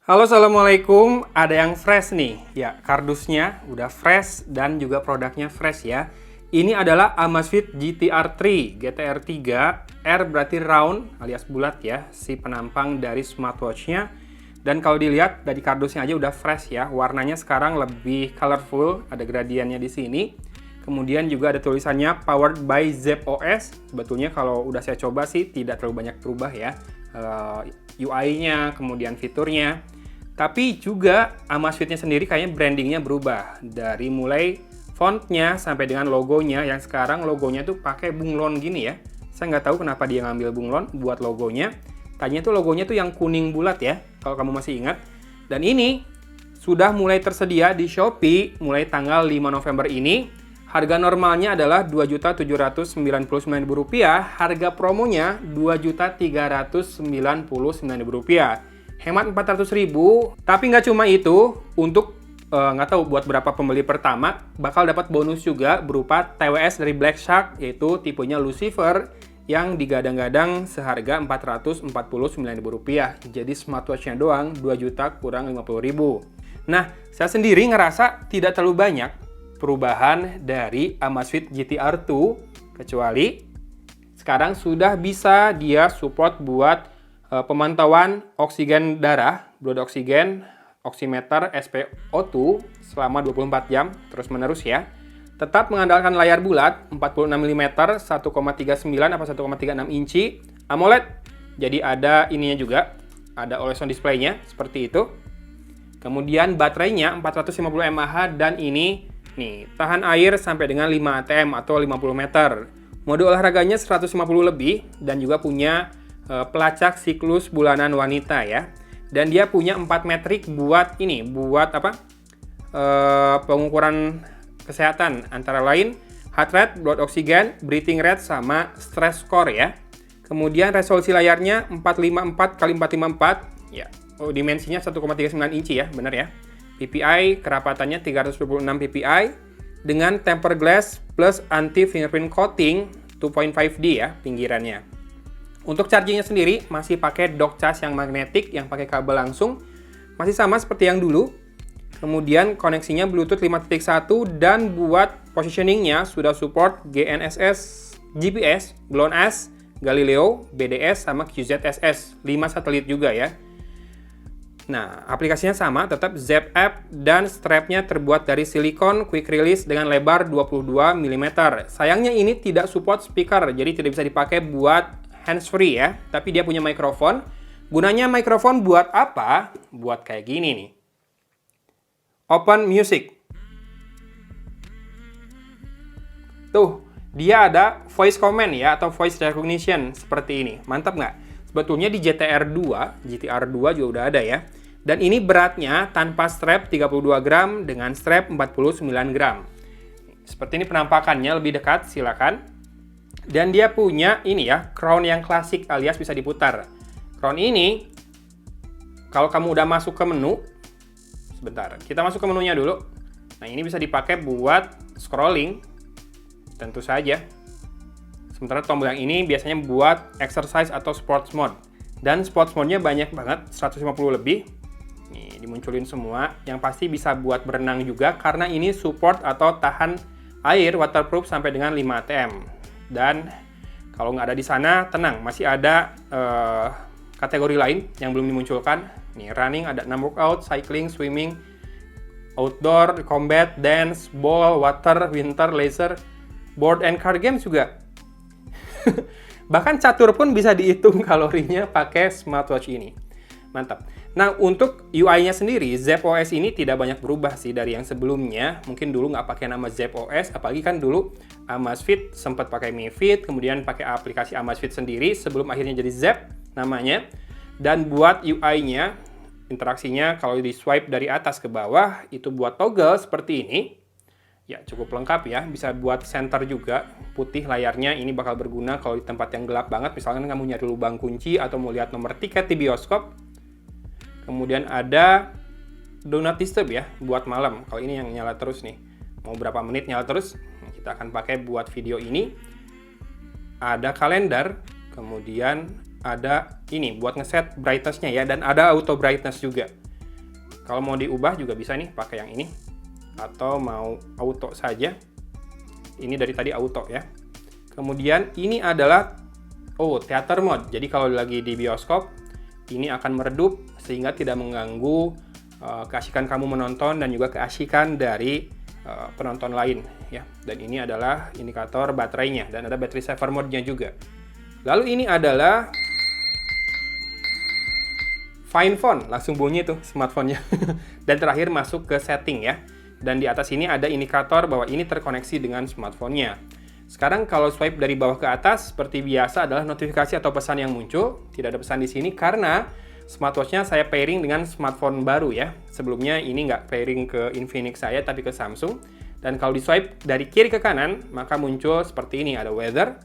Halo, assalamualaikum. Ada yang fresh nih. Ya, kardusnya udah fresh dan juga produknya fresh ya. Ini adalah Amazfit GTR 3, R berarti round alias bulat ya, si penampang dari smartwatch-nya. Dan kalau dilihat dari kardusnya aja udah fresh ya. Warnanya sekarang lebih colorful, ada gradiennya di sini. Kemudian juga ada tulisannya Powered by Zepp OS. Sebetulnya kalau udah saya coba sih tidak terlalu banyak berubah ya. UI-nya, kemudian fiturnya. Tapi juga Amazfit-nya sendiri kayaknya brandingnya berubah. Dari mulai fontnya sampai dengan logonya, yang sekarang logonya tuh pakai bunglon gini ya. Saya nggak tahu kenapa dia ngambil bunglon buat logonya. Tadinya tuh logonya tuh yang kuning bulat ya, kalau kamu masih ingat. Dan ini sudah mulai tersedia di Shopee mulai tanggal 5 November ini. Harga normalnya adalah Rp2.799.000, harga promonya Rp2.399.000. Hemat 400.000, tapi nggak cuma itu, untuk nggak tahu buat berapa pembeli pertama, bakal dapat bonus juga berupa TWS dari Black Shark, yaitu tipenya Lucifer, yang digadang-gadang seharga Rp449.000. Jadi smartwatch-nya doang 2 juta kurang 50.000. Nah, saya sendiri ngerasa tidak terlalu banyak perubahan dari Amazfit GTR 2, kecuali sekarang sudah bisa dia support buat pemantauan oksigen darah, blood oksigen, oximeter, SpO2 selama 24 jam terus-menerus ya. Tetap mengandalkan layar bulat 46 mm, 1,39 atau 1,36 inci, AMOLED. Jadi ada ininya juga, ada always on display-nya seperti itu. Kemudian baterainya 450 mAh dan ini nih, tahan air sampai dengan 5 atm atau 50 meter. Mode olahraganya 150 lebih dan juga punya pelacak siklus bulanan wanita ya. Dan dia punya 4 metrik buat ini, buat apa? Pengukuran kesehatan, antara lain heart rate, blood oxygen, breathing rate, sama stress score ya. Kemudian resolusi layarnya 454x454 ya. Oh, dimensinya 1,39 inci ya, benar ya. PPI kerapatannya 326 PPI dengan tempered glass plus anti fingerprint coating 2.5D ya pinggirannya. Untuk chargingnya sendiri masih pakai dock charge yang magnetik yang pakai kabel langsung, masih sama seperti yang dulu. Kemudian koneksinya Bluetooth 5.1 dan buat positioningnya sudah support GNSS, GPS, GLONASS, Galileo, BDS, sama QZSS, 5 satelit juga ya. Nah, aplikasinya sama, tetap Zepp App, dan strapnya terbuat dari silikon quick release dengan lebar 22 mm. Sayangnya ini tidak support speaker, jadi tidak bisa dipakai buat hands-free ya, tapi dia punya mikrofon. Gunanya mikrofon buat apa? Buat kayak gini nih. Open Music. Tuh, dia ada voice command ya, atau voice recognition seperti ini. Mantap nggak? Sebetulnya di GTR 2 juga udah ada ya. Dan ini beratnya tanpa strap 32 gram dengan strap 49 gram. Seperti ini penampakannya, lebih dekat silakan. Dan dia punya ini ya, crown yang klasik alias bisa diputar. Crown ini, kalau kamu udah masuk ke menu, sebentar, kita masuk ke menunya dulu. Nah, ini bisa dipakai buat scrolling, tentu saja. Sementara tombol yang ini biasanya buat exercise atau sports mode. Dan sports mode-nya banyak banget, 150 lebih. Nih, dimunculin semua. Yang pasti bisa buat berenang juga, karena ini support atau tahan air waterproof sampai dengan 5 atm. Dan kalau nggak ada di sana, tenang, masih ada kategori lain yang belum dimunculkan. Nih, running ada 6 workout, cycling, swimming, outdoor, combat, dance, ball, water, winter, laser, board and card games juga. Bahkan catur pun bisa dihitung kalorinya pakai smartwatch ini. Mantap. Nah, untuk UI-nya sendiri, Zepp OS ini tidak banyak berubah sih dari yang sebelumnya. Mungkin dulu nggak pakai nama Zepp OS, apalagi kan dulu Amazfit sempat pakai Mi Fit, kemudian pakai aplikasi Amazfit sendiri sebelum akhirnya jadi Zepp namanya. Dan buat UI-nya, interaksinya kalau di swipe dari atas ke bawah, itu buat toggle seperti ini. Ya, cukup lengkap ya. Bisa buat center juga, putih layarnya. Ini bakal berguna kalau di tempat yang gelap banget. Misalkan kamu nyari lubang kunci atau mau lihat nomor tiket di bioskop. Kemudian ada Do Not Disturb ya, buat malam. Kalau ini yang nyala terus nih. Mau berapa menit nyala terus. Kita akan pakai buat video ini. Ada kalender. Kemudian ada ini buat ngeset brightness-nya ya, dan ada auto brightness juga. Kalau mau diubah juga bisa nih pakai yang ini, atau mau auto saja. Ini dari tadi auto ya. Kemudian ini adalah theater mode. Jadi kalau lagi di bioskop, ini akan meredup sehingga tidak mengganggu keasikan kamu menonton dan juga keasikan dari penonton lain ya. Dan ini adalah indikator baterainya dan ada battery saver mode-nya juga. Lalu ini adalah Find Phone, langsung bunyi tuh smartphone-nya. Dan terakhir masuk ke setting ya. Dan di atas ini ada indikator bahwa ini terkoneksi dengan smartphone-nya. Sekarang kalau swipe dari bawah ke atas, seperti biasa adalah notifikasi atau pesan yang muncul. Tidak ada pesan di sini karena smartwatch-nya saya pairing dengan smartphone baru ya. Sebelumnya ini nggak pairing ke Infinix saya, tapi ke Samsung. Dan kalau di swipe dari kiri ke kanan, maka muncul seperti ini. Ada weather,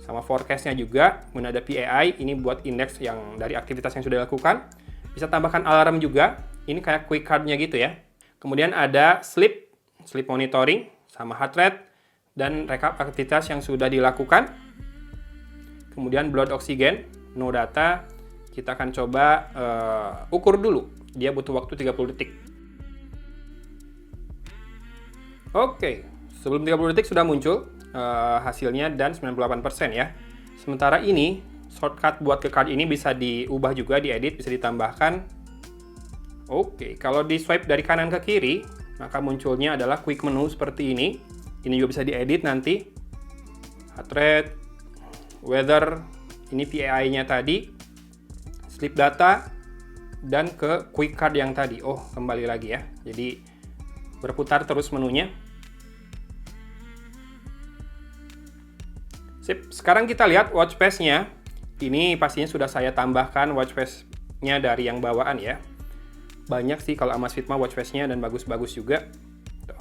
sama forecast-nya juga. Kemudian ada PAI, ini buat indeks yang dari aktivitas yang sudah dilakukan. Bisa tambahkan alarm juga. Ini kayak quick card-nya gitu ya. Kemudian ada sleep monitoring, sama heart rate, dan rekap aktivitas yang sudah dilakukan. Kemudian blood oxygen, no data. Kita akan coba ukur dulu. Dia butuh waktu 30 detik. Oke, sebelum 30 detik sudah muncul hasilnya dan 98% ya. Sementara ini, shortcut buat ke card ini bisa diubah juga, diedit, bisa ditambahkan. Oke, kalau di swipe dari kanan ke kiri, maka munculnya adalah quick menu seperti ini. Ini juga bisa diedit nanti. Heart rate, weather, ini PAI-nya tadi, sleep data, dan ke quick card yang tadi. Oh, kembali lagi ya. Jadi berputar terus menunya. Sip, sekarang kita lihat watch face-nya. Ini pastinya sudah saya tambahkan watch face-nya dari yang bawaan ya. Banyak sih kalau Amazfit mah watch face-nya dan bagus-bagus juga. Tuh.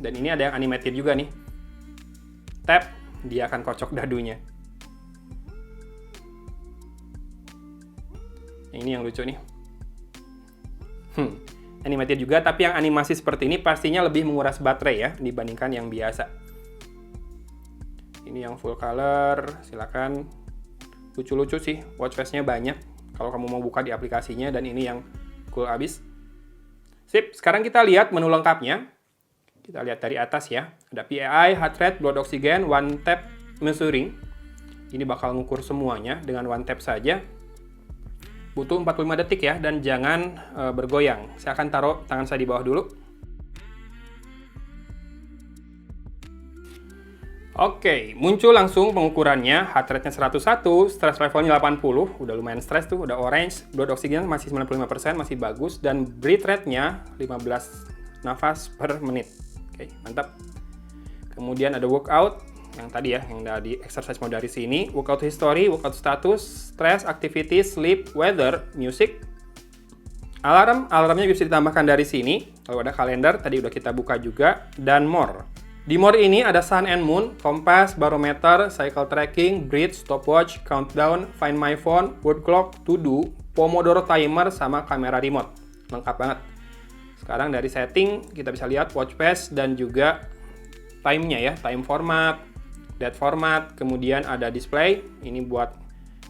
Dan ini ada yang animated juga nih. Tap, dia akan kocok dadunya. Ini yang lucu nih. Animated juga, tapi yang animasi seperti ini pastinya lebih menguras baterai ya dibandingkan yang biasa. Ini yang full color, silakan. Lucu-lucu sih, watch face-nya banyak. Kalau kamu mau buka di aplikasinya, dan ini yang cool abis. Sip, sekarang kita lihat menu lengkapnya. Kita lihat dari atas ya. Ada PAI, heart rate, blood oxygen, one tap measuring. Ini bakal ngukur semuanya dengan one tap saja. Butuh 45 detik ya, dan jangan bergoyang. Saya akan taruh tangan saya di bawah dulu. Oke, muncul langsung pengukurannya, heart rate-nya 101, stress levelnya 80, udah lumayan stres tuh, udah orange, blood oxygen masih 95%, masih bagus, dan breath rate-nya 15 nafas per menit. Oke, mantap. Kemudian ada workout, yang tadi ya, yang dari exercise mode dari sini, workout history, workout status, stress, activity, sleep, weather, music, alarmnya bisa ditambahkan dari sini, lalu ada kalender, tadi udah kita buka juga, dan more. Di more ini ada sun and moon, kompas, barometer, cycle tracking, breath, stopwatch, countdown, find my phone, word clock, to do, Pomodoro timer, sama kamera remote. Lengkap banget. Sekarang dari setting kita bisa lihat watch face dan juga time-nya ya, time format, date format, kemudian ada display, ini buat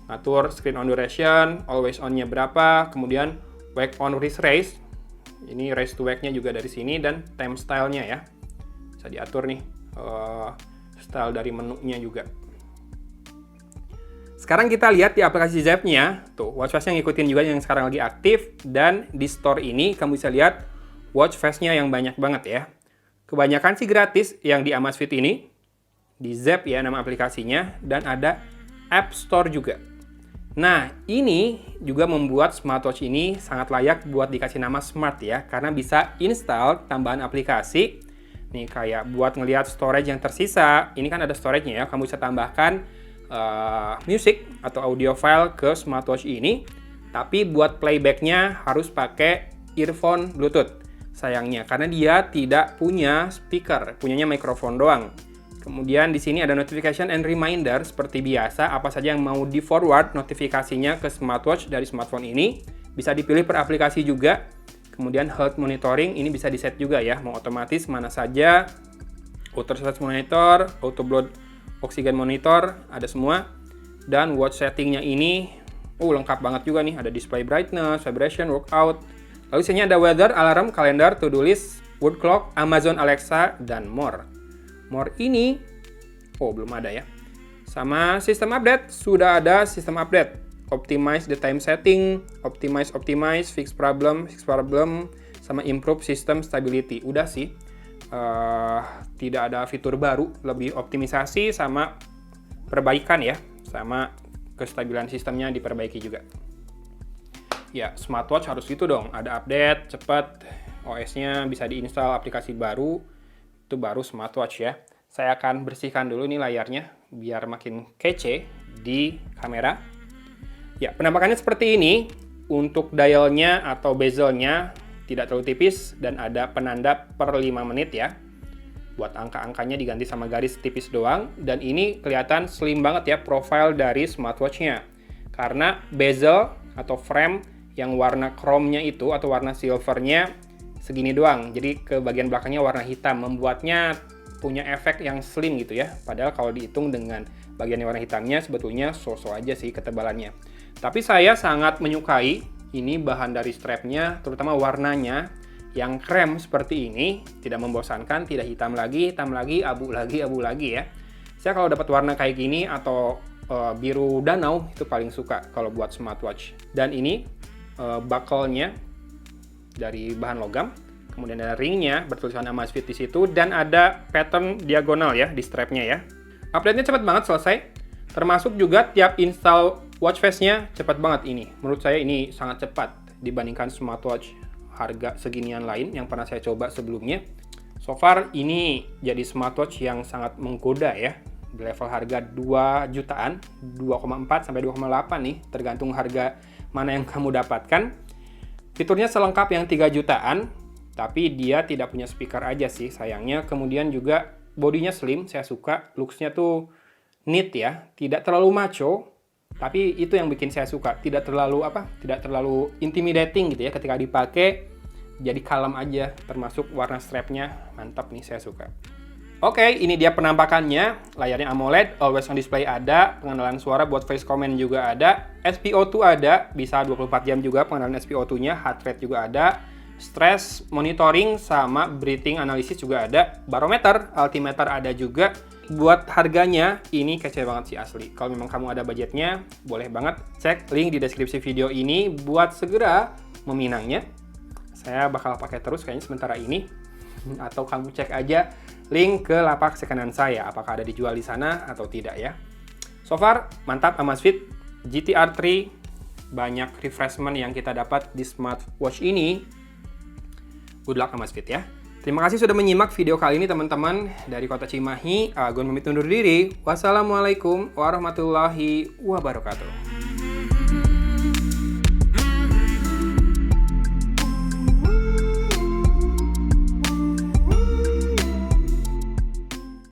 ngatur screen on duration, always on-nya berapa, kemudian wake on wrist race, ini race to wake-nya juga dari sini, dan time style-nya ya. Bisa diatur nih style dari menunya juga. Sekarang kita lihat di aplikasi Zepp-nya, tuh watch face-nya ngikutin juga yang sekarang lagi aktif, dan di store ini kamu bisa lihat watch face-nya yang banyak banget ya. Kebanyakan sih gratis yang di Amazfit ini, di Zepp ya nama aplikasinya, dan ada App Store juga. Nah, ini juga membuat smartwatch ini sangat layak buat dikasih nama smart ya, karena bisa install tambahan aplikasi. Nih kayak buat ngelihat storage yang tersisa, ini kan ada storage-nya ya, kamu bisa tambahkan music atau audio file ke smartwatch ini, tapi buat playback-nya harus pakai earphone Bluetooth. Sayangnya, karena dia tidak punya speaker, punyanya mikrofon doang. Kemudian di sini ada notification and reminder seperti biasa, apa saja yang mau di-forward notifikasinya ke smartwatch dari smartphone ini, bisa dipilih per aplikasi juga. Kemudian health monitoring ini bisa di-set juga ya, mau otomatis mana saja, auto stress monitor, auto blood oxygen monitor, ada semua. Dan watch settingnya ini Oh, lengkap banget juga nih. Ada display brightness, vibration, workout. Lalu sini ada weather, alarm, kalender, to-do list, word clock, Amazon Alexa, dan more. More ini, oh belum ada ya. Sama sistem update, sudah ada sistem update. Optimize the time setting, optimize, fix problem, sama improve system stability. Udah sih, tidak ada fitur baru, lebih optimisasi sama perbaikan ya, sama kestabilan sistemnya diperbaiki juga. Ya, smartwatch harus gitu dong, ada update, cepat, OS-nya bisa diinstal aplikasi baru, itu baru smartwatch ya. Saya akan bersihkan dulu nih layarnya, biar makin kece di kamera. Ya, penampakannya seperti ini. Untuk dialnya atau bezelnya tidak terlalu tipis, dan ada penanda per 5 menit ya. Buat angka-angkanya diganti sama garis tipis doang, dan ini kelihatan slim banget ya profile dari smartwatch-nya. Karena bezel atau frame yang warna chrome-nya itu, atau warna silver-nya segini doang. Jadi ke bagian belakangnya warna hitam, membuatnya punya efek yang slim gitu ya. Padahal kalau dihitung dengan bagian warna hitamnya sebetulnya so-so aja sih ketebalannya. Tapi saya sangat menyukai ini bahan dari strapnya, terutama warnanya yang krem seperti ini. Tidak membosankan, tidak hitam lagi, abu lagi ya. Saya kalau dapat warna kayak gini atau biru danau itu paling suka kalau buat smartwatch. Dan ini buckle-nya dari bahan logam. Kemudian ada ringnya bertulisan Amazfit di situ, dan ada pattern diagonal ya di strapnya ya. Update-nya cepat banget selesai. Termasuk juga tiap install watch face-nya cepat banget ini. Menurut saya ini sangat cepat dibandingkan smartwatch harga seginian lain yang pernah saya coba sebelumnya. So far ini jadi smartwatch yang sangat menggoda ya. Di level harga 2 jutaan, 2,4 sampai 2,8 nih, tergantung harga mana yang kamu dapatkan. Fiturnya selengkap yang 3 jutaan. Tapi dia tidak punya speaker aja sih sayangnya. Kemudian juga bodinya slim, saya suka. Looks-nya tuh neat ya, tidak terlalu macho. Tapi itu yang bikin saya suka. Tidak terlalu intimidating gitu ya ketika dipakai. Jadi kalem aja, termasuk warna strapnya mantap nih, saya suka. Oke, ini dia penampakannya. Layarnya AMOLED, always on display ada, pengenalan suara buat voice command juga ada, SpO2 ada, bisa 24 jam juga pengenalan SpO2-nya, heart rate juga ada. Stress monitoring sama breathing analysis juga ada. Barometer, altimeter ada juga. Buat harganya, ini kece banget sih asli. Kalau memang kamu ada budgetnya, boleh banget cek link di deskripsi video ini buat segera meminangnya. Saya bakal pakai terus kayaknya sementara ini. Atau kamu cek aja link ke lapak sekanan saya, apakah ada dijual di sana atau tidak ya. So far, mantap Amazfit GTR 3. Banyak refreshment yang kita dapat di smartwatch ini. Good luck Amazfit ya. Terima kasih sudah menyimak video kali ini teman-teman. Dari Kota Cimahi, Agun pamit undur diri. Wassalamualaikum warahmatullahi wabarakatuh.